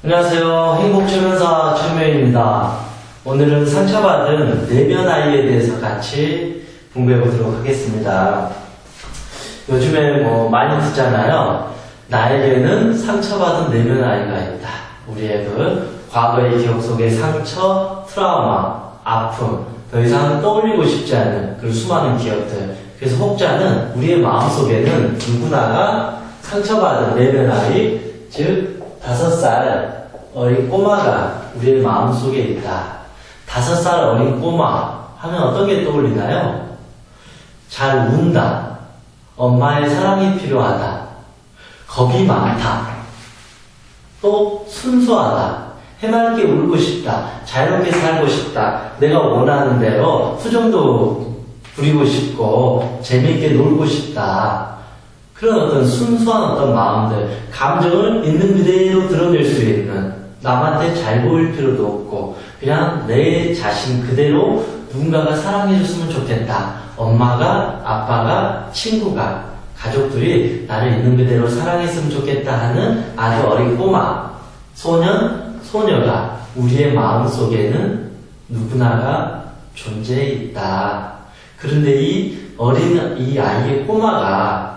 안녕하세요. 행복초면사 최명입니다. 오늘은 상처받은 내면 아이에 대해서 같이 공부해 보도록 하겠습니다. 요즘에 많이 듣잖아요. 나에게는 상처받은 내면 아이가 있다. 우리의 과거의 기억 속의 상처, 트라우마, 아픔, 더 이상 떠올리고 싶지 않은 그 수많은 기억들. 그래서 혹자는 우리의 마음속에는 누구나가 상처받은 내면 아이, 즉 5살 어린 꼬마가 우리의 마음속에 있다. 5살 어린 꼬마 하면 어떤 게 떠올리나요? 잘 운다. 엄마의 사랑이 필요하다. 겁이 많다. 또 순수하다. 해맑게 울고 싶다. 자유롭게 살고 싶다. 내가 원하는 대로 수정도 부리고 싶고 재미있게 놀고 싶다. 그런 어떤 순수한 어떤 마음들, 감정을 있는 그대로 드러낼 수 있는, 남한테 잘 보일 필요도 없고 그냥 내 자신 그대로 누군가가 사랑해줬으면 좋겠다. 엄마가, 아빠가, 친구가, 가족들이 나를 있는 그대로 사랑했으면 좋겠다 하는 아주 어린 꼬마, 소년, 소녀가 우리의 마음속에는 누구나가 존재해 있다. 그런데 이 아이의 꼬마가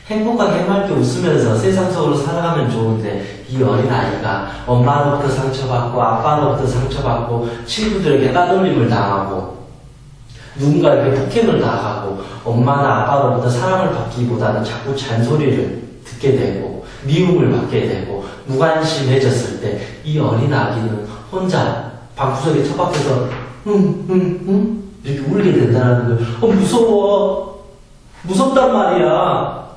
행복하게 해맑게 웃으면서 세상 속으로 살아가면 좋은데, 이 어린 아이가 엄마로부터 상처받고 아빠로부터 상처받고 친구들에게 따돌림을 당하고 누군가에게 폭행을 당하고 엄마나 아빠로부터 사랑을 받기보다는 자꾸 잔소리를 듣게 되고 미움을 받게 되고 무관심해졌을 때 이 어린 아기는 혼자 방구석에 처박혀서 이렇게 울게 된다는 거예요. 무섭단 말이야.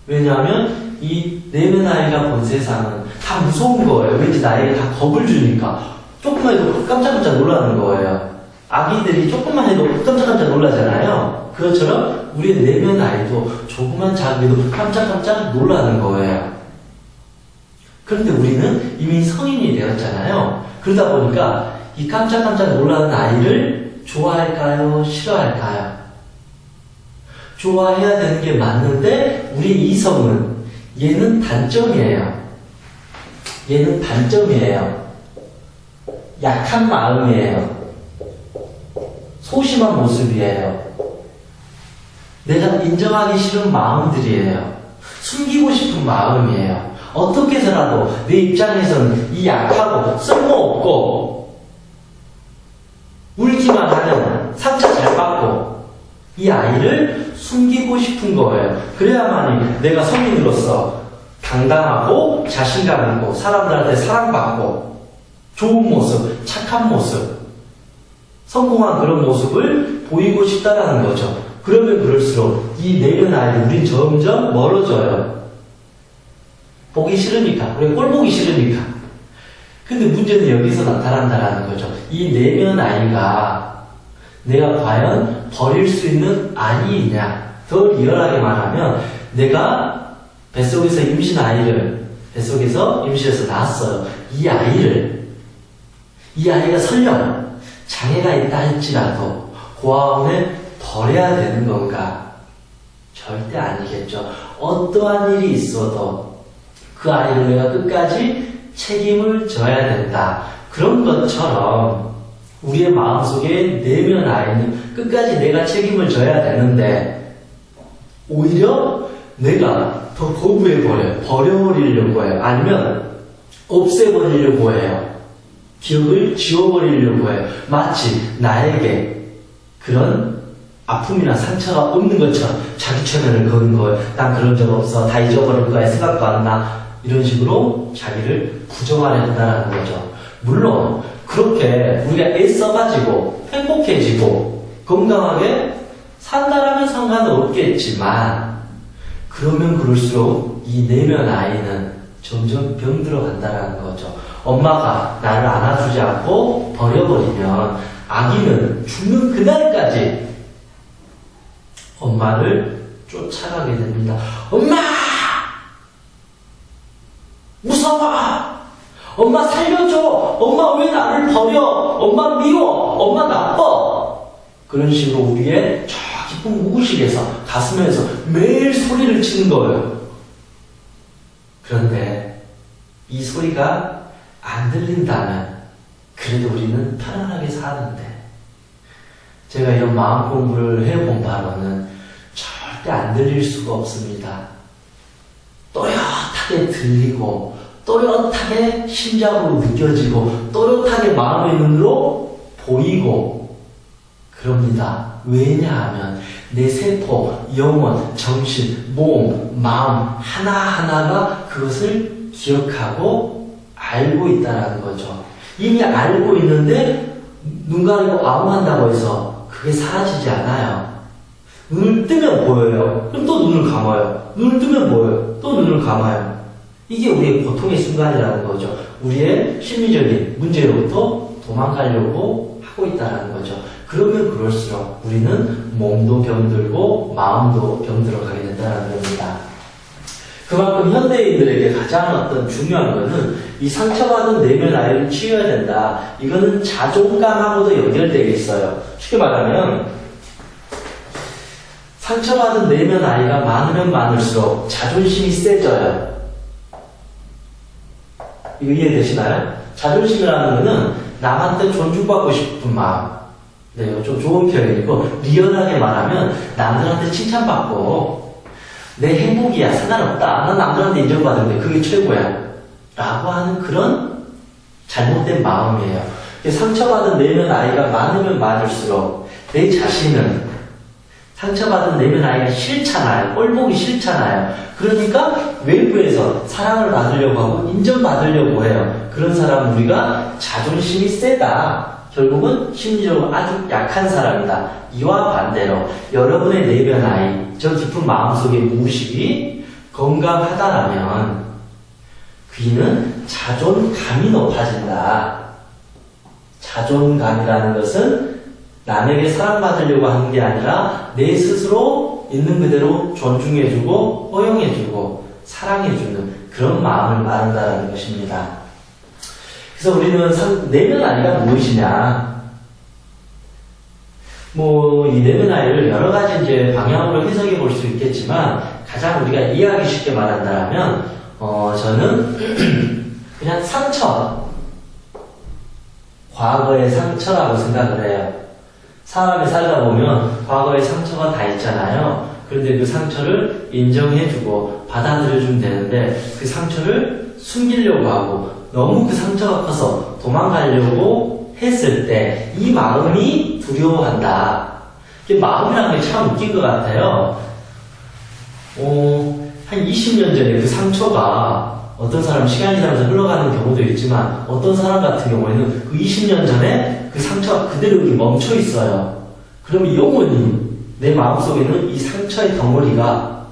왜냐하면 이 내면 아이가 본 세상은 다 무서운 거예요. 왠지 나에게 다 겁을 주니까 조금만 해도 깜짝깜짝 놀라는 거예요. 아기들이 조금만 해도 깜짝깜짝 놀라잖아요. 그것처럼 우리의 내면 아이도 조그만 작은 깜짝깜짝 놀라는 거예요. 그런데 우리는 이미 성인이 되었잖아요. 그러다 보니까 이 깜짝깜짝 놀라는 아이를 좋아할까요? 싫어할까요? 좋아해야 되는 게 맞는데 우리 이성은 얘는 단점이에요. 얘는 단점이에요. 약한 마음이에요. 소심한 모습이에요. 내가 인정하기 싫은 마음들이에요. 숨기고 싶은 마음이에요. 어떻게 해서라도 내 입장에서는 이 약하고 쓸모없고 울기만 하는, 상처 잘 받고 이 아이를 숨기고 싶은 거예요. 그래야만이 내가 성인으로서 당당하고 자신감 있고 사람들한테 사랑받고 좋은 모습, 착한 모습, 성공한 그런 모습을 보이고 싶다라는 거죠. 그러면 그럴수록 이 내면 아이 우린 점점 멀어져요. 보기 싫으니까, 우리 꼴 보기 싫으니까. 근데 문제는 여기서 나타난다라는 거죠. 이 내면 아이가 내가 과연 버릴 수 있는 아이이냐. 더 리얼하게 말하면 내가 뱃속에서 임신해서 낳았어요. 이 아이가 설령 장애가 있다 할지라도 고아원에 버려야 되는 건가? 절대 아니겠죠. 어떠한 일이 있어도 그 아이를 내가 끝까지 책임을 져야 된다. 그런 것처럼 우리의 마음속에 내면 아이는 끝까지 내가 책임을 져야 되는데 오히려 내가 더 거부해버려요. 버려버리려고 해요. 아니면 없애버리려고 해요. 기억을 지워버리려고 해요. 마치 나에게 그런 아픔이나 상처가 없는 것처럼 자기 최면을 거는 거예요. 난 그런 적 없어. 다 잊어버릴 거야. 생각도 안 나. 이런 식으로 자기를 부정하려 한다는 거죠. 물론 그렇게 우리가 애써가지고 행복해지고 건강하게 산다라면 상관은 없겠지만 그러면 그럴수록 이 내면 아이는 점점 병들어 간다는 거죠. 엄마가 나를 안아주지 않고 버려버리면 아기는 죽는 그날까지 엄마를 쫓아가게 됩니다. 엄마! 무서워! 엄마 살려줘! 엄마 왜 나를 버려? 엄마 미워! 엄마 나빠! 그런 식으로 우리의 저 깊은 무구식에서 가슴에서 매일 소리를 치는 거예요. 그런데 이 소리가 안 들린다면 그래도 우리는 편안하게 사는데, 제가 이런 마음 공부를 해본 바로는 절대 안 들릴 수가 없습니다. 또렷하게 들리고 또렷하게 심장으로 느껴지고 또렷하게 마음의 눈으로 보이고 그럽니다. 왜냐하면 내 세포, 영혼, 정신, 몸, 마음 하나하나가 그것을 기억하고 알고 있다는 거죠. 이미 알고 있는데 눈 가리고 아웅 한다고 해서 그게 사라지지 않아요. 눈을 뜨면 보여요. 그럼 또 눈을 감아요. 눈을 뜨면 보여요. 또 눈을 감아요. 이게 우리의 고통의 순간이라는 거죠. 우리의 심리적인 문제로부터 도망가려고 하고 있다는 거죠. 그러면 그럴수록 우리는 몸도 병들고 마음도 병들어 가게 된다는 겁니다. 그만큼 현대인들에게 가장 어떤 중요한 거는 이 상처받은 내면 아이를 치유해야 된다. 이거는 자존감하고도 연결되어 있어요. 쉽게 말하면 상처받은 내면 아이가 많으면 많을수록 자존심이 세져요. 이거 이해되시나요? 자존심이라는 거는 남한테 존중받고 싶은 마음. 네, 좀 좋은 표현이고, 리얼하게 말하면 남들한테 칭찬받고 내 행복이야, 상관없다, 난 남들한테 인정받는데 그게 최고야 라고 하는 그런 잘못된 마음이에요. 상처받은 내면 아이가 많으면 많을수록 내 자신은 상처받은 내면 아이가 싫잖아요. 꼴보기 싫잖아요. 그러니까 외부에서 사랑을 받으려고 하고 인정받으려고 해요. 그런 사람은 우리가 자존심이 세다, 결국은 심리적으로 아주 약한 사람이다. 이와 반대로 여러분의 내면 아이, 저 깊은 마음속의 무의식이 건강하다라면 그이는 자존감이 높아진다. 자존감이라는 것은 남에게 사랑받으려고 하는 게 아니라 내 스스로 있는 그대로 존중해주고 허용해주고 사랑해주는 그런 마음을 말한다는 것입니다. 그래서 우리는 내면 아이가 무엇이냐? 이 내면 아이를 여러 가지 이제 방향으로 해석해 볼 수 있겠지만 가장 우리가 이해하기 쉽게 말한다면 저는 그냥 상처, 과거의 상처라고 생각을 해요. 사람이 살다 보면 과거의 상처가 다 있잖아요. 그런데 그 상처를 인정해주고 받아들여주면 되는데 그 상처를 숨기려고 하고 너무 그 상처가 커서 도망가려고 했을 때 이 마음이 두려워한다. 마음이라는 게 참 웃긴 것 같아요. 한 20년 전에 그 상처가 어떤 사람 시간이 지나면서 흘러가는 경우도 있지만 어떤 사람 같은 경우에는 그 20년 전에 그 상처가 그대로 멈춰 있어요. 그러면 영원히 내 마음속에는 이 상처의 덩어리가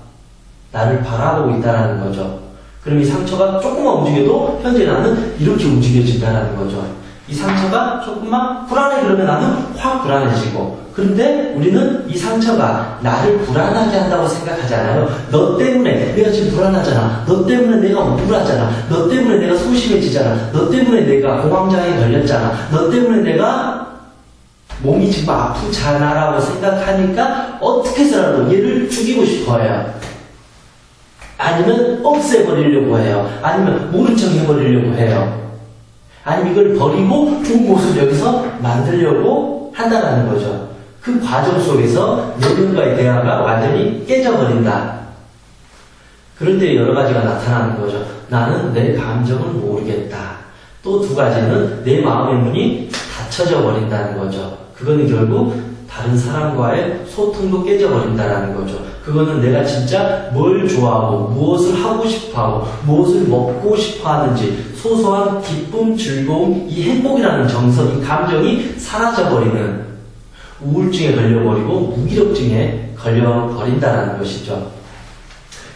나를 바라보고 있다는 거죠. 그럼 이 상처가 조금만 움직여도 현재 나는 이렇게 움직여진다는 거죠. 이 상처가 조금만 불안해 그러면 나는 확 불안해지고, 그런데 우리는 이 상처가 나를 불안하게 한다고 생각하잖아요. 너 때문에 내가 지금 불안하잖아. 너 때문에 내가 우울하잖아. 너 때문에 내가 소심해지잖아. 너 때문에 내가 공황장애 걸렸잖아. 너 때문에 내가 몸이 지금 아프잖아라고 생각하니까 어떻게 해서라도 얘를 죽이고 싶어요. 아니면 없애버리려고 해요. 아니면 모른 척 해버리려고 해요. 아니면 이걸 버리고 좋은 모습을 여기서 만들려고 한다는 거죠. 그 과정 속에서 내면과의 대화가 완전히 깨져버린다. 그런데 여러 가지가 나타나는 거죠. 나는 내 감정을 모르겠다. 또 두 가지는 내 마음의 문이 닫혀져 버린다는 거죠. 그거는 결국 다른 사람과의 소통도 깨져버린다는 거죠. 그거는 내가 진짜 뭘 좋아하고 무엇을 하고 싶어하고 무엇을 먹고 싶어하는지 소소한 기쁨, 즐거움, 이 행복이라는 정서, 이 감정이 사라져버리는 우울증에 걸려버리고 무기력증에 걸려버린다는 것이죠.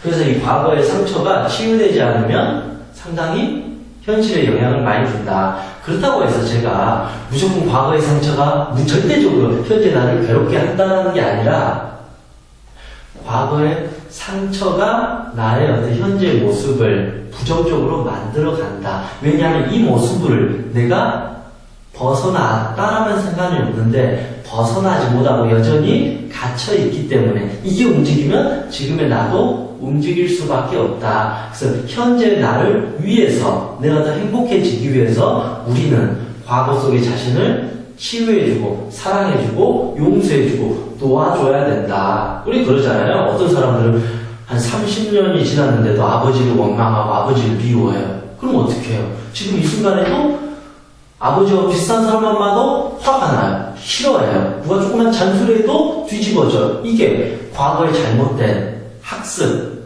그래서 이 과거의 상처가 치유되지 않으면 상당히 현실에 영향을 많이 준다. 그렇다고 해서 제가 무조건 과거의 상처가 절대적으로 현재 나를 괴롭게 한다는 게 아니라 과거의 상처가 나의 어떤 현재 모습을 부정적으로 만들어 간다. 왜냐하면 이 모습을 내가 벗어났다라는 생각이 없는데 벗어나지 못하고 여전히 갇혀있기 때문에 이게 움직이면 지금의 나도 움직일 수밖에 없다. 그래서 현재 나를 위해서 내가 더 행복해지기 위해서 우리는 과거 속의 자신을 치유해주고 사랑해주고 용서해주고 도와줘야 된다. 우리 그러잖아요. 어떤 사람들은 한 30년이 지났는데도 아버지를 원망하고 아버지를 미워해요. 그럼 어떻게 해요? 지금 이 순간에도 아버지와 비슷한 사람만 봐도 화가 나요. 싫어해요. 누가 조금만 잔소리해도 뒤집어져요. 이게 과거의 잘못된 학습,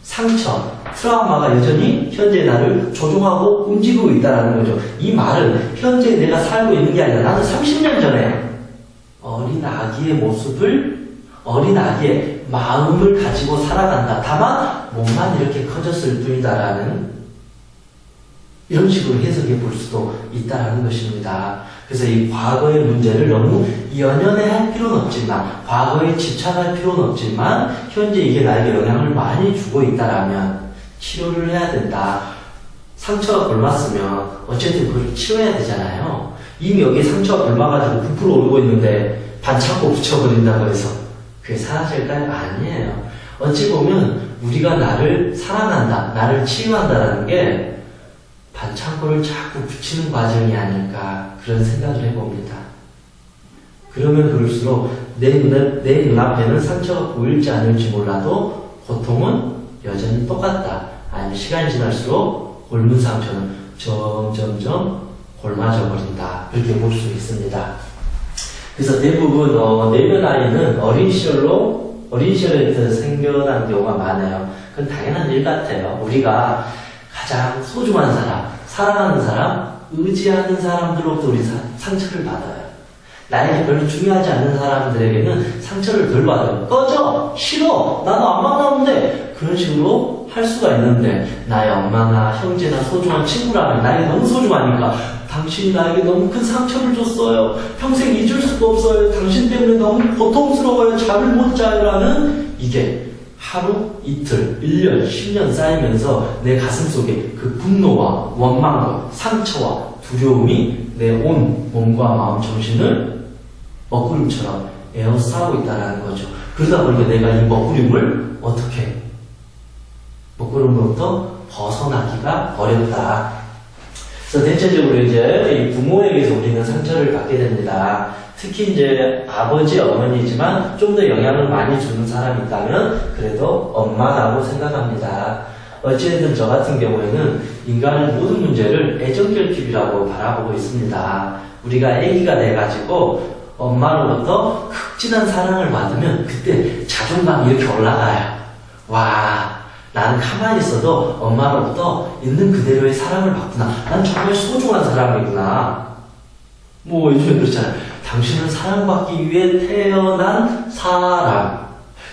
상처, 트라우마가 여전히 현재 나를 조종하고 움직이고 있다는 거죠. 이 말은 현재 내가 살고 있는 게 아니라 나는 30년 전에 어린 아기의 모습을, 어린 아기의 마음을 가지고 살아간다. 다만 몸만 이렇게 커졌을 뿐이다라는 이런 식으로 해석해 볼 수도 있다는 것입니다. 그래서 이 과거의 문제를 너무 연연해할 필요는 없지만, 과거에 집착할 필요는 없지만, 현재 이게 나에게 영향을 많이 주고 있다라면 치료를 해야 된다. 상처가 굶었으면 어쨌든 그걸 치워야 되잖아요. 이미 여기에 상처가 굶어가지고 부풀어 오르고 있는데 반창고 붙여버린다고 해서 그게 사라질까요? 아니에요. 어찌 보면 우리가 나를 사랑한다, 나를 치유한다라는 게 반창고를 자꾸 붙이는 과정이 아닐까 그런 생각을 해봅니다. 그러면 그럴수록 내 눈앞에는 상처가 보일지 않을지 몰라도 고통은 여전히 똑같다. 아니면 시간이 지날수록 곪은 상처는 점점점 곪아져 버린다. 그렇게 볼 수 있습니다. 그래서 대부분 내면 아이는 어린 시절에 생겨난 경우가 많아요. 그건 당연한 일 같아요. 우리가 가장 소중한 사람, 사랑하는 사람, 의지하는 사람들로부터 우리 상처를 받아요. 나에게 별로 중요하지 않는 사람들에게는 상처를 덜 받아요. 꺼져! 싫어! 나는 안 만나는데! 그런 식으로 할 수가 있는데 나의 엄마나 형제나 소중한 친구라면 나에게 너무 소중하니까 당신이 나에게 너무 큰 상처를 줬어요. 평생 잊을 수도 없어요. 당신 때문에 너무 고통스러워요. 잠을 못 자요. 라는 이게 하루, 이틀, 1년, 10년 쌓이면서 내 가슴 속에 그 분노와 원망과 상처와 두려움이 내 온 몸과 마음, 정신을 먹구름처럼 에워싸고 있다는 거죠. 그러다 보니까 내가 이 먹구름을 어떻게, 먹구름으로부터 벗어나기가 어렵다. 그래서 대체적으로 이제 이 부모에게서 우리는 상처를 받게 됩니다. 특히 이제 아버지, 어머니지만 좀 더 영향을 많이 주는 사람이 있다면 그래도 엄마라고 생각합니다. 어찌됐든 저 같은 경우에는 인간의 모든 문제를 애정결핍이라고 바라보고 있습니다. 우리가 아기가 돼가지고 엄마로부터 극진한 사랑을 받으면 그때 자존감이 이렇게 올라가요. 와, 나는 가만히 있어도 엄마로부터 있는 그대로의 사랑을 받구나. 난 정말 소중한 사람이구나. 뭐 요즘에 그렇잖아요. 당신은 사랑받기 위해 태어난 사람.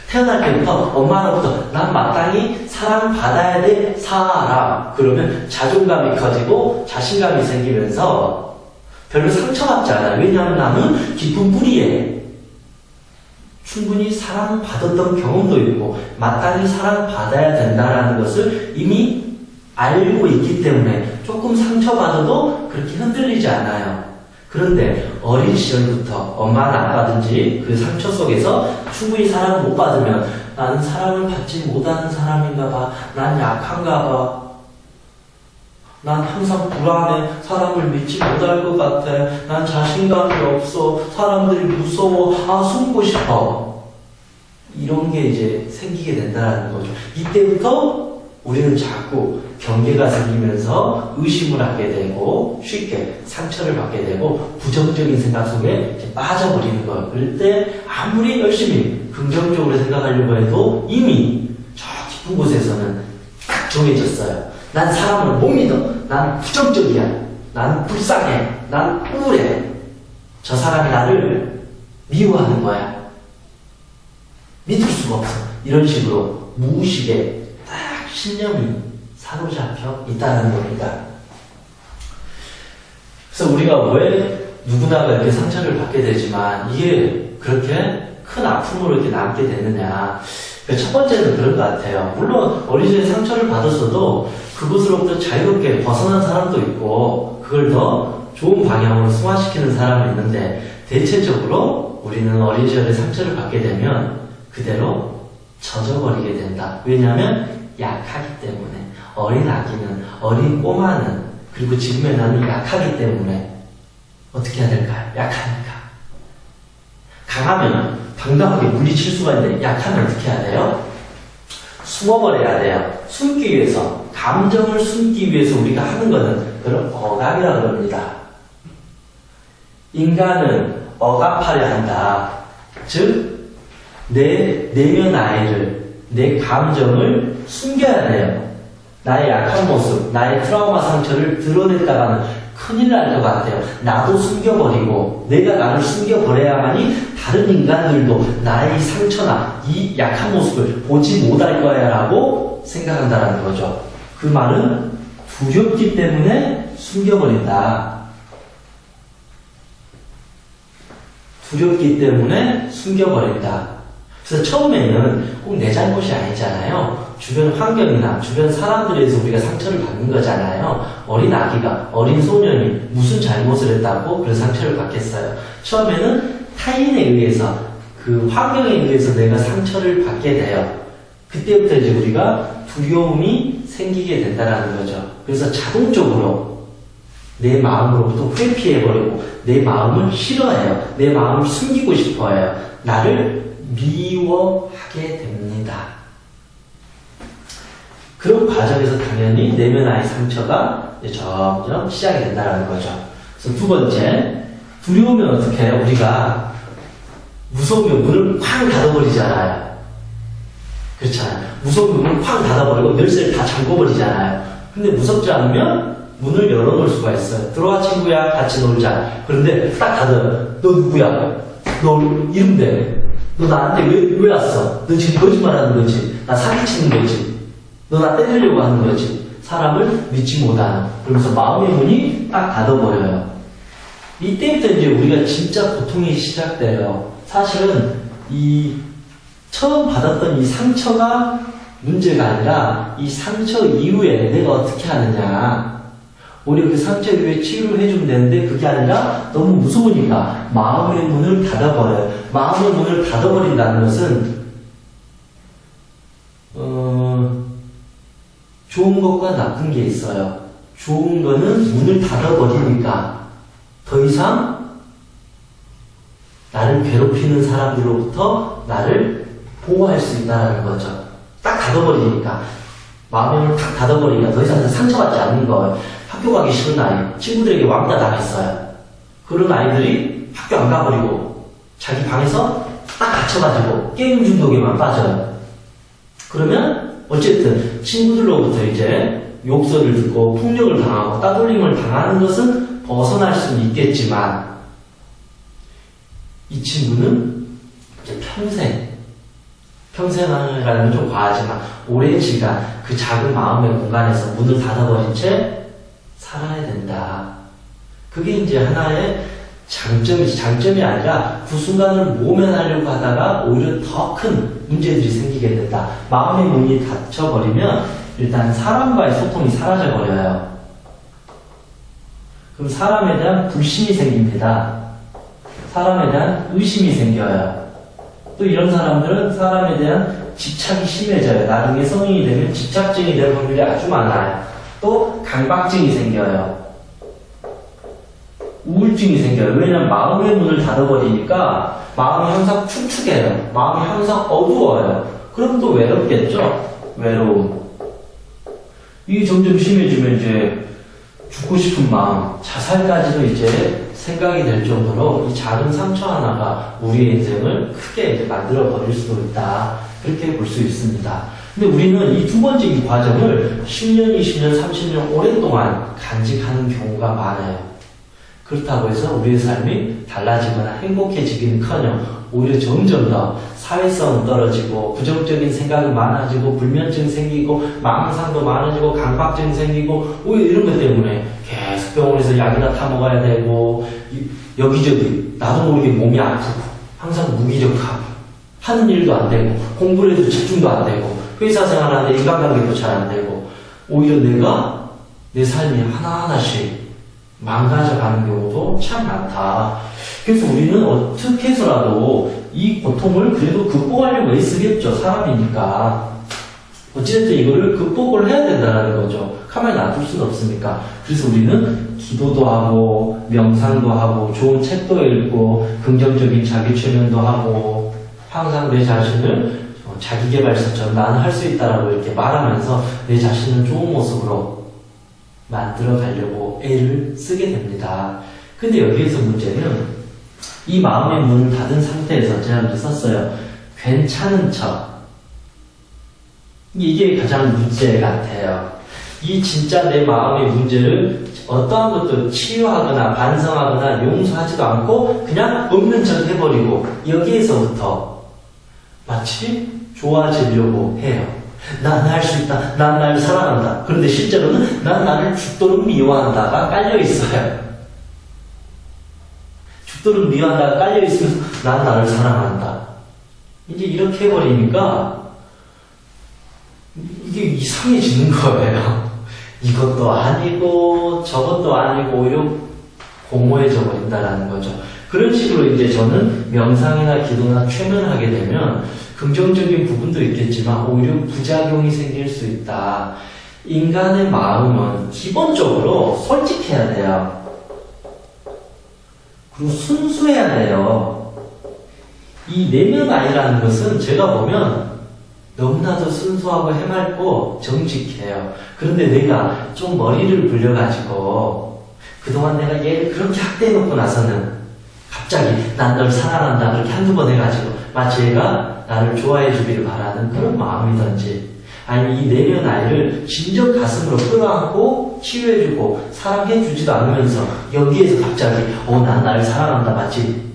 태어날 때부터 엄마로부터 난 마땅히 사랑받아야 될 사람. 그러면 자존감이 커지고 자신감이 생기면서 별로 상처받지 않아요. 왜냐하면 나는 깊은 뿌리에 충분히 사랑받았던 경험도 있고 마땅히 사랑받아야 된다는 것을 이미 알고 있기 때문에 조금 상처받아도 그렇게 흔들리지 않아요. 그런데 어린 시절부터 엄마나 아빠든지 그 상처 속에서 충분히 사랑을 못 받으면 나는 사랑을 받지 못하는 사람인가 봐. 난 약한가 봐. 난 항상 불안해. 사람을 믿지 못할 것 같아. 난 자신감이 없어. 사람들이 무서워. 아, 숨고 싶어. 이런 게 이제 생기게 된다는 거죠. 이때부터 우리는 자꾸 경계가 생기면서 의심을 하게 되고 쉽게 상처를 받게 되고 부정적인 생각 속에 이제 빠져버리는 거예요. 그럴 때 아무리 열심히 긍정적으로 생각하려고 해도 이미 저 깊은 곳에서는 딱 정해졌어요. 난 사람을 못 믿어. 난 부정적이야. 난 불쌍해. 난 우울해. 저 사람이 나를 미워하는 거야. 믿을 수가 없어. 이런 식으로 무의식에 딱 신념이 사로잡혀 있다는 겁니다. 그래서 우리가 왜 누구나가 이렇게 상처를 받게 되지만 이게 그렇게 큰 아픔으로 이렇게 남게 되느냐. 첫 번째는 그런 것 같아요. 물론 어린 시절에 상처를 받았어도 그것으로부터 자유롭게 벗어난 사람도 있고 그걸 더 좋은 방향으로 승화시키는 사람은 있는데 대체적으로 우리는 어린 시절에 상처를 받게 되면 그대로 젖어버리게 된다. 왜냐하면 약하기 때문에. 어린 아기는, 어린 꼬마는, 그리고 지금의 나는 약하기 때문에 어떻게 해야 될까요? 약하니까. 강하면 당당하게 물리칠 수가 있는데 약하면 어떻게 해야 돼요? 숨어버려야 돼요. 숨기 위해서, 감정을 숨기 위해서 우리가 하는 것은 그런 억압이라고 합니다. 인간은 억압하려 한다. 즉, 내 내면 아이를, 내 감정을 숨겨야 돼요. 나의 약한 모습, 나의 트라우마 상처를 드러냈다가는 큰일 날 것 같아요. 나도 숨겨버리고, 내가 나를 숨겨버려야만이 다른 인간들도 나의 상처나 이 약한 모습을 보지 못할 거야 라고 생각한다는 거죠. 그 말은 두렵기 때문에 숨겨버린다. 두렵기 때문에 숨겨버린다. 그래서 처음에는 꼭 내 잘못이 아니잖아요. 주변 환경이나 주변 사람들에 의해서 우리가 상처를 받는 거잖아요. 어린 아기가, 어린 소년이 무슨 잘못을 했다고 그런 상처를 받겠어요. 처음에는 타인에 의해서, 그 환경에 의해서 내가 상처를 받게 돼요. 그때부터 이제 우리가 두려움이 생기게 된다는 거죠. 그래서 자동적으로 내 마음으로부터 회피해버리고 내 마음을 싫어해요. 내 마음을 숨기고 싶어해요. 나를 미워하게 됩니다. 그런 과정에서 당연히 내면 아이 상처가 이제 점점 시작이 된다는 거죠. 그래서 두 번째, 두려우면 어떻게 해요? 우리가 무서우면 문을 쾅 닫아버리잖아요. 그렇잖아요. 무서우면 문을 쾅 닫아버리고 열쇠를 다 잠궈버리잖아요. 근데 무섭지 않으면 문을 열어놓을 수가 있어요. 들어와 친구야, 같이 놀자. 그런데 딱 닫아요. 너 누구야? 너 이름대. 너 나한테 왜 왔어? 너 지금 거짓말하는 거지? 나 사기치는 거지? 너 나 때리려고 하는 거지? 사람을 믿지 못하는. 그러면서 마음의 문이 딱 닫아버려요. 이때부터 이제 우리가 진짜 고통이 시작돼요. 사실은 이 처음 받았던 이 상처가 문제가 아니라 이 상처 이후에 내가 어떻게 하느냐. 오히려 그 상처 이후에 치유를 해주면 되는데 그게 아니라 너무 무서우니까 마음의 문을 닫아버려요. 마음의 문을 닫아버린다는 것은 좋은 것과 나쁜 게 있어요. 좋은 거는 문을 닫아버리니까 더 이상 나를 괴롭히는 사람들로부터 나를 보호할 수 있다는 거죠. 딱 닫아버리니까. 마음을 탁 닫아버리니까 더 이상 상처받지 않는 거예요. 학교 가기 싫은 아이, 친구들에게 왕따 당했어요. 그런 아이들이 학교 안 가버리고 자기 방에서 딱 갇혀가지고 게임 중독에만 빠져요. 그러면 어쨌든 친구들로부터 이제 욕설을 듣고 폭력을 당하고 따돌림을 당하는 것은 벗어날 수는 있겠지만 이 친구는 이제 평생이라는 좀 과하지만 오랜 시간 그 작은 마음의 공간에서 문을 닫아버린 채 살아야 된다. 그게 이제 하나의 장점이 아니라 그 순간을 모면하려고 하다가 오히려 더 큰 문제들이 생기게 된다. 마음의 문이 닫혀버리면 일단 사람과의 소통이 사라져버려요. 그럼 사람에 대한 불신이 생깁니다. 사람에 대한 의심이 생겨요. 또 이런 사람들은 사람에 대한 집착이 심해져요. 나중에 성인이 되면 집착증이 될 확률이 아주 많아요. 또 강박증이 생겨요. 우울증이 생겨요. 왜냐면 마음의 문을 닫아버리니까 마음이 항상 축축해요. 마음이 항상 어두워요. 그럼 또 외롭겠죠? 외로움. 이게 점점 심해지면 이제 죽고 싶은 마음, 자살까지도 이제 생각이 될 정도로 이 작은 상처 하나가 우리의 인생을 크게 이제 만들어 버릴 수도 있다. 그렇게 볼 수 있습니다. 근데 우리는 이 두 번째 이 과정을 10년, 20년, 30년 오랫동안 간직하는 경우가 많아요. 그렇다고 해서 우리의 삶이 달라지거나 행복해지기는커녕 오히려 점점 더 사회성은 떨어지고 부정적인 생각이 많아지고 불면증 생기고 망상도 많아지고 강박증 생기고 오히려 이런 것 때문에 계속 병원에서 약이나 타먹어야 되고 여기저기 나도 모르게 몸이 아프고 항상 무기력하고 하는 일도 안 되고 공부를 해도 집중도 안 되고 회사 생활하는데 인간관계도 잘 안 되고 오히려 내가 내 삶이 하나하나씩 망가져가는 경우도 참 많다. 그래서 우리는 어떻게 해서라도 이 고통을 그래도 극복하려고 애쓰겠죠. 사람이니까. 어찌됐든 이거를 극복을 해야 된다는 거죠. 가만히 놔둘 수는 없으니까. 그래서 우리는 기도도 하고, 명상도 하고, 좋은 책도 읽고, 긍정적인 자기 최면도 하고, 항상 내 자신을 자기계발서처럼 나는 할 수 있다라고 이렇게 말하면서 내 자신을 좋은 모습으로 만들어 가려고 애를 쓰게 됩니다. 근데 여기에서 문제는 이 마음의 문을 닫은 상태에서 제가 이렇게 썼어요. 괜찮은 척. 이게 가장 문제 같아요. 이 진짜 내 마음의 문제를 어떠한 것도 치유하거나 반성하거나 용서하지도 않고 그냥 없는 척 해버리고 여기에서부터 마치 좋아지려고 해요. 난 할 수 있다. 난 나를 사랑한다. 그런데 실제로는 난 나를 죽도록 미워한다가 깔려있어요. 죽도록 미워한다가 깔려있으면서 난 나를 사랑한다. 이제 이렇게 해버리니까 이게 이상해지는 거예요. 이것도 아니고 저것도 아니고 오히려 공허해져 버린다라는 거죠. 그런 식으로 이제 저는 명상이나 기도나 최면을 하게 되면 긍정적인 부분도 있겠지만 오히려 부작용이 생길 수 있다. 인간의 마음은 기본적으로 솔직해야 돼요. 그리고 순수해야 돼요. 이 내면 아이라는 것은 제가 보면 너무나도 순수하고 해맑고 정직해요. 그런데 내가 좀 머리를 굴려가지고 그동안 내가 얘를 그렇게 학대해놓고 나서는 갑자기 난 널 사랑한다 그렇게 한두 번 해가지고 마치 얘가 나를 좋아해주기를 바라는 그런 마음이든지 아니면 이 내면 아이를 진정 가슴으로 끌어안고 치유해주고 사랑해주지도 않으면서 여기에서 갑자기 난 나를 사랑한다 마치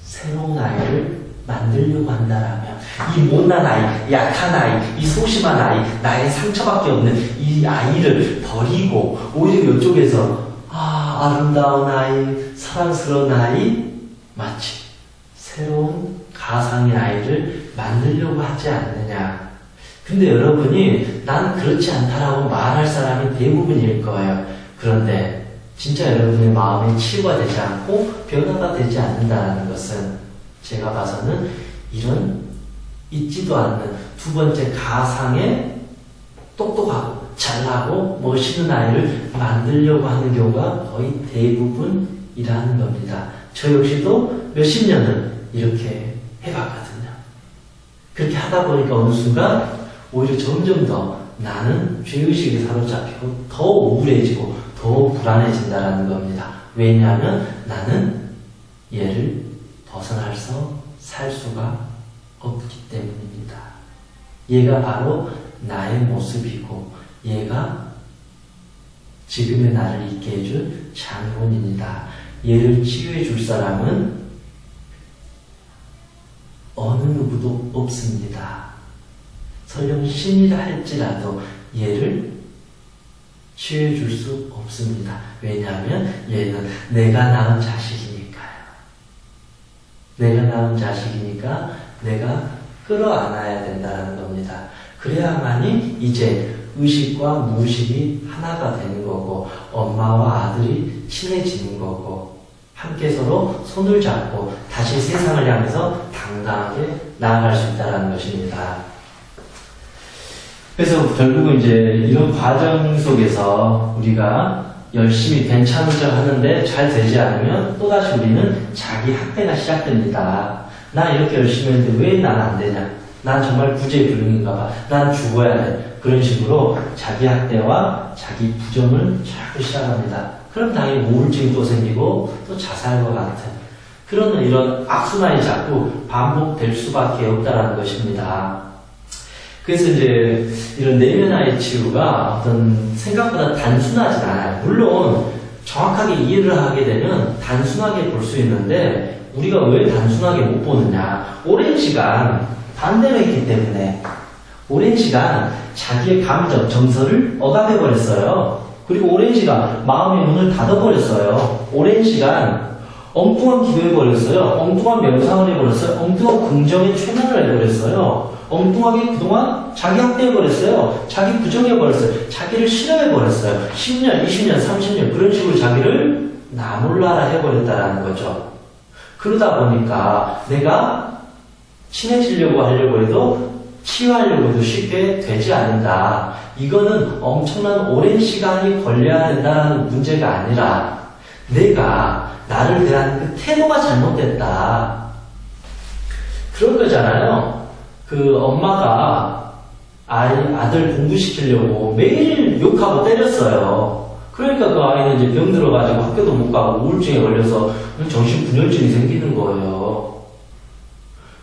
새로운 아이를 만들려고 한다라면 이 못난 아이, 약한 아이, 이 소심한 아이, 나의 상처밖에 없는 이 아이를 버리고 오히려 이쪽에서 아름다운 아이, 사랑스러운 아이 마치 새로운 가상의 아이를 만들려고 하지 않느냐. 근데 여러분이 난 그렇지 않다라고 말할 사람이 대부분일 거예요. 그런데 진짜 여러분의 마음이 치유가 되지 않고 변화가 되지 않는다는 것은 제가 봐서는 이런 있지도 않는 두 번째 가상의 똑똑하고 잘나고 멋있는 아이를 만들려고 하는 경우가 거의 대부분이라는 겁니다. 저 역시도 몇십 년을 이렇게 해봤거든요. 그렇게 하다 보니까 어느 순간 오히려 점점 더 나는 죄의식에 사로잡히고 더 우울해지고 더 불안해진다는 겁니다. 왜냐하면 나는 얘를 벗어나서 살 수가 없기 때문입니다. 얘가 바로 나의 모습이고 얘가 지금의 나를 있게 해준 장본인이다. 얘를 치유해 줄 사람은 어느 누구도 없습니다. 설령 신이라 할지라도 얘를 치유해 줄 수 없습니다. 왜냐하면 얘는 내가 낳은 자식이니까요. 내가 낳은 자식이니까 내가 끌어안아야 된다는 겁니다. 그래야만이 이제 의식과 무의식이 하나가 되는 거고 엄마와 아들이 친해지는 거고 함께 서로 손을 잡고 다시 세상을 향해서 당당하게 나아갈 수 있다는 것입니다. 그래서 결국은 이제 이런 과정 속에서 우리가 열심히 괜찮은 척 하는데 잘 되지 않으면 또다시 우리는 자기 학대가 시작됩니다. 나 이렇게 열심히 했는데 왜 난 안 되냐? 난 정말 구제불능인가 봐. 난 죽어야 돼. 그런 식으로 자기 학대와 자기 부정을 자꾸 시작합니다. 그럼 당연히 우울증이 또 생기고 또 자살과 같은 그런 이런 악순환이 자꾸 반복될 수밖에 없다는 것입니다. 그래서 이제 이런 내면화의 치유가 어떤 생각보다 단순하진 않아요. 물론 정확하게 이해를 하게 되면 단순하게 볼 수 있는데 우리가 왜 단순하게 못 보느냐. 오랜 시간 반대로 했기 때문에 오랜 시간 자기의 감정, 정서를 억압해버렸어요. 그리고 오랜 시간 마음의 문을 닫아버렸어요. 오랜 시간 엉뚱한 기도해버렸어요. 엉뚱한 명상을 해버렸어요. 엉뚱한 긍정의 최면을 해버렸어요. 엉뚱하게 그동안 자기 학대해버렸어요. 자기 부정해버렸어요. 자기를 싫어해버렸어요. 10년, 20년, 30년 그런 식으로 자기를 나 몰라라 해버렸다라는 거죠. 그러다 보니까 내가 친해지려고 하려고 해도 치유하려고 해도 쉽게 되지 않는다. 이거는 엄청난 오랜 시간이 걸려야 된다는 문제가 아니라 내가 나를 대한 그 태도가 잘못됐다. 그런 거잖아요. 그 엄마가 아들 공부시키려고 매일 욕하고 때렸어요. 그러니까 그 아이는 이제 병 들어가지고 학교도 못 가고 우울증에 걸려서 정신분열증이 생기는 거예요.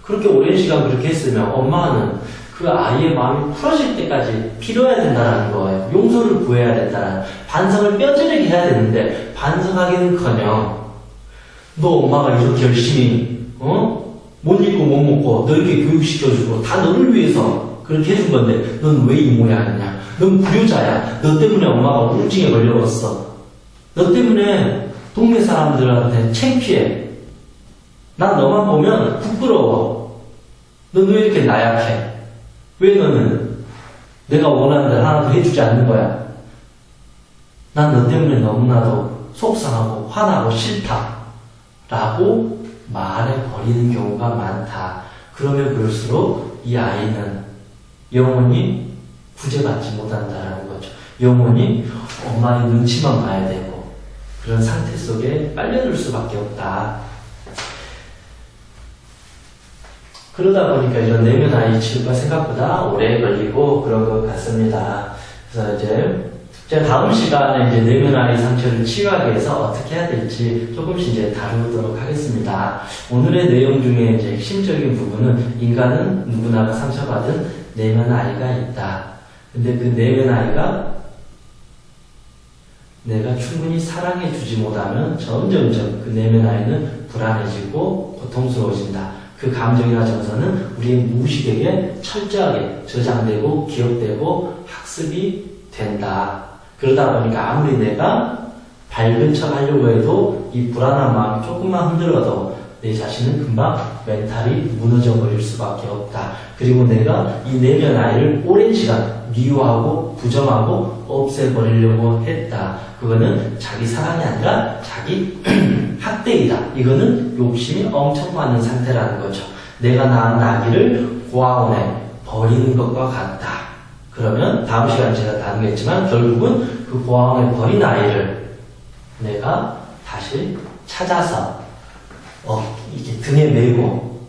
그렇게 오랜 시간 그렇게 했으면 엄마는 그 아이의 마음이 풀어질 때까지 빌어야 된다는 거예요. 용서를 구해야 된다는, 반성을 뼈저리게 해야 되는데 반성하기는커녕 너 엄마가 이렇게 열심히 못 입고 못 먹고 너 이렇게 교육시켜주고 다 너를 위해서 그렇게 해준 건데 넌 왜 이 모양이냐? 넌 불효자야. 너 때문에 엄마가 우울증에 걸려버렸어. 너 때문에 동네 사람들한테 창피해. 난 너만 보면 부끄러워. 넌 왜 이렇게 나약해? 왜 너는 내가 원하는 대로 하나도 해주지 않는 거야? 난 너 때문에 너무나도 속상하고 화나고 싫다. 라고 말해버리는 경우가 많다. 그러면 그럴수록 이 아이는 영원히 구제받지 못한다라는 거죠. 영원히 엄마의 눈치만 봐야 되고 그런 상태 속에 빨려들 수밖에 없다. 그러다 보니까 이런 내면 아이 치유가 생각보다 오래 걸리고 그런 것 같습니다. 그래서 이제 제가 다음 시간에 이제 내면 아이 상처를 치유하기 위해서 어떻게 해야 될지 조금씩 이제 다루도록 하겠습니다. 오늘의 내용 중에 이제 핵심적인 부분은 인간은 누구나가 상처받은 내면 아이가 있다. 근데 그 내면 아이가 내가 충분히 사랑해 주지 못하면 점점점 그 내면 아이는 불안해지고 고통스러워진다. 그 감정이나 정서는 우리의 무의식에게 철저하게 저장되고 기억되고 학습이 된다. 그러다 보니까 아무리 내가 밝은 척 하려고 해도 이 불안한 마음이 조금만 흔들어도 내 자신은 금방 멘탈이 무너져 버릴 수밖에 없다. 그리고 내가 이 내면 아이를 오랜 시간 미워하고 부정하고 없애버리려고 했다. 그거는 자기 사랑이 아니라 자기 학대이다. 이거는 욕심이 엄청 많은 상태라는 거죠. 내가 낳은 아기를 고아원에 버리는 것과 같다. 그러면 다음 시간에 제가 다루겠지만 결국은 그 고아원에 버린 아이를 내가 다시 찾아서 이게 등에 메고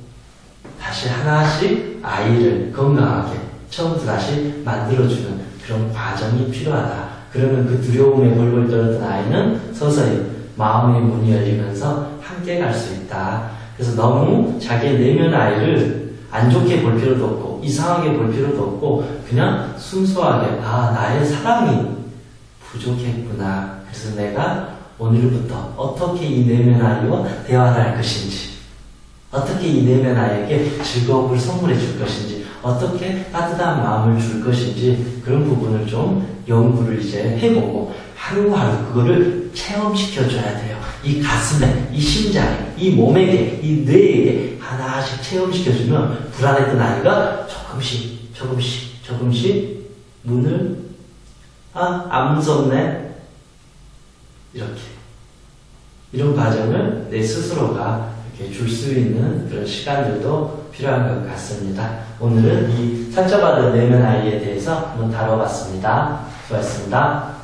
다시 하나씩 아이를 건강하게 처음부터 다시 만들어주는 그런 과정이 필요하다. 그러면 그 두려움에 벌벌 떨었던 아이는 서서히 마음의 문이 열리면서 함께 갈 수 있다. 그래서 너무 자기의 내면 아이를 안 좋게 볼 필요도 없고 이상하게 볼 필요도 없고 그냥 순수하게 나의 사랑이 부족했구나. 그래서 내가 오늘부터 어떻게 이 내면 아이와 대화를 할 것인지 어떻게 이 내면 아이에게 즐거움을 선물해 줄 것인지 어떻게 따뜻한 마음을 줄 것인지 그런 부분을 좀 연구를 이제 해보고 하루하루 그거를 체험시켜줘야 돼요. 이 가슴에, 이 심장에, 이 몸에게, 이 뇌에게 하나씩 체험시켜주면 불안했던 아이가 조금씩 문을 안 무섭네 이렇게 이런 과정을 내 스스로가 이렇게 줄 수 있는 그런 시간들도 필요한 것 같습니다. 오늘은 이 상처받은 내면 아이에 대해서 한번 다뤄봤습니다. 수고하셨습니다.